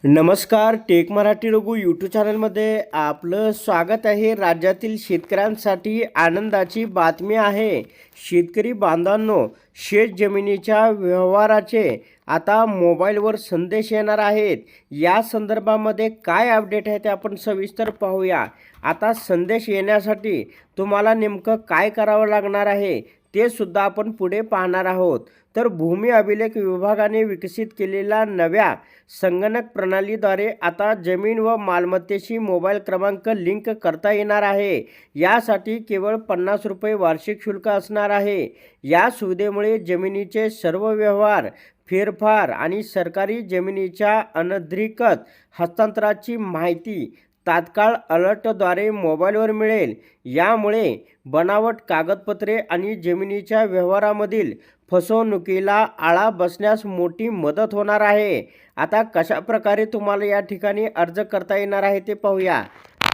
नमस्कार, take Marathi Raghu YouTube चॅनलमध्ये आपलं स्वागत आहे. राज्यातील शेतकऱ्यांसाठी आनंदाची बातमी आहे. शेतकरी बांधवांनो, शेत जमिनीच्या व्यवहाराचे आता मोबाईलवर संदेश येणार आहेत. या संदर्भामध्ये काय अपडेट आहे ते आपण सविस्तर पाहूया. आता संदेश येण्यासाठी तुम्हाला नेमकं काय करावं लागणार आहे ते सुद्धा आपण पुढे पाहणार आहोत. तर भूमी अभिलेख विभागाने विकसित केलेल्या नव्या संगणक प्रणालीद्वारे आता जमीन व मालमत्तेशी मोबाईल क्रमांक लिंक करता येणार आहे. यासाठी केवळ 50 रुपये वार्षिक शुल्क असणार आहे. या सुविधेमुळे जमिनीचे सर्व व्यवहार, फेरफार आणि सरकारी जमिनीच्या अनधिकृत हस्तांतराची माहिती तात्काळ अलर्टद्वारे मोबाईलवर मिळेल. यामुळे बनावट कागदपत्रे आणि जमिनीच्या व्यवहारामधील फसवणुकीला आळा बसण्यास मोठी मदत होणार आहे. आता कशा प्रकारे तुम्हाला या ठिकाणी अर्ज करता येणार आहे ते पाहूया.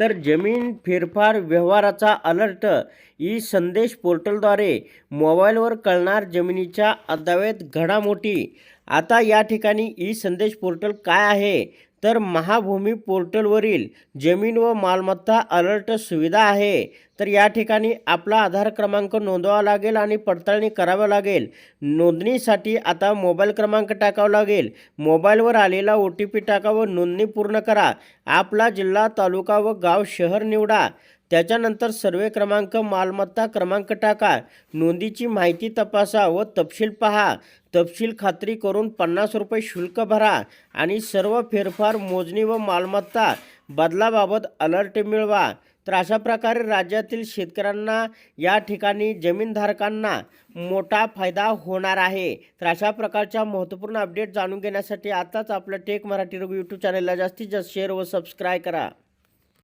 तर जमीन फेरफार व्यवहाराचा अलर्ट ई संदेश पोर्टलद्वारे मोबाईलवर कळणार जमिनीच्या अद्ययावत घडामोडी. आता या ठिकाणी ई संदेश पोर्टल काय आहे तर महाभूमी पोर्टलवरील जमीन व मालमत्ता अलर्ट सुविधा आहे. तर या ठिकाणी आपला आधार क्रमांक नोंदवावा लागेल आणि पडताळणी करावी लागेल. नोंदणीसाठी आता मोबाईल क्रमांक टाकावा लागेल. मोबाईलवर आलेला OTP टाका व नोंदणी पूर्ण करा. आपला जिल्हा, तालुका व गाव, शहर निवडा. त्याच्यानंतर सर्वे क्रमांक, मालमत्ता क्रमांक टाका. नोंदीची माहिती तपासा व तपशील पहा. तपशील खात्री करून 50 रुपये शुल्क भरा आणि सर्व फेरफार, मोजणी व मालमत्ता बदलाबाबत अलर्ट मिळवा. तर अशा प्रकारे राज्यातील शेतकऱ्यांना या ठिकाणी जमीनधारकांना मोठा फायदा होणार आहे. तर अशा प्रकारच्या महत्त्वपूर्ण अपडेट जाणून घेण्यासाठी आताच आपलं टेक मराठी रघु यूट्यूब चॅनलला जास्तीत जास्त शेअर व सबस्क्राईब करा.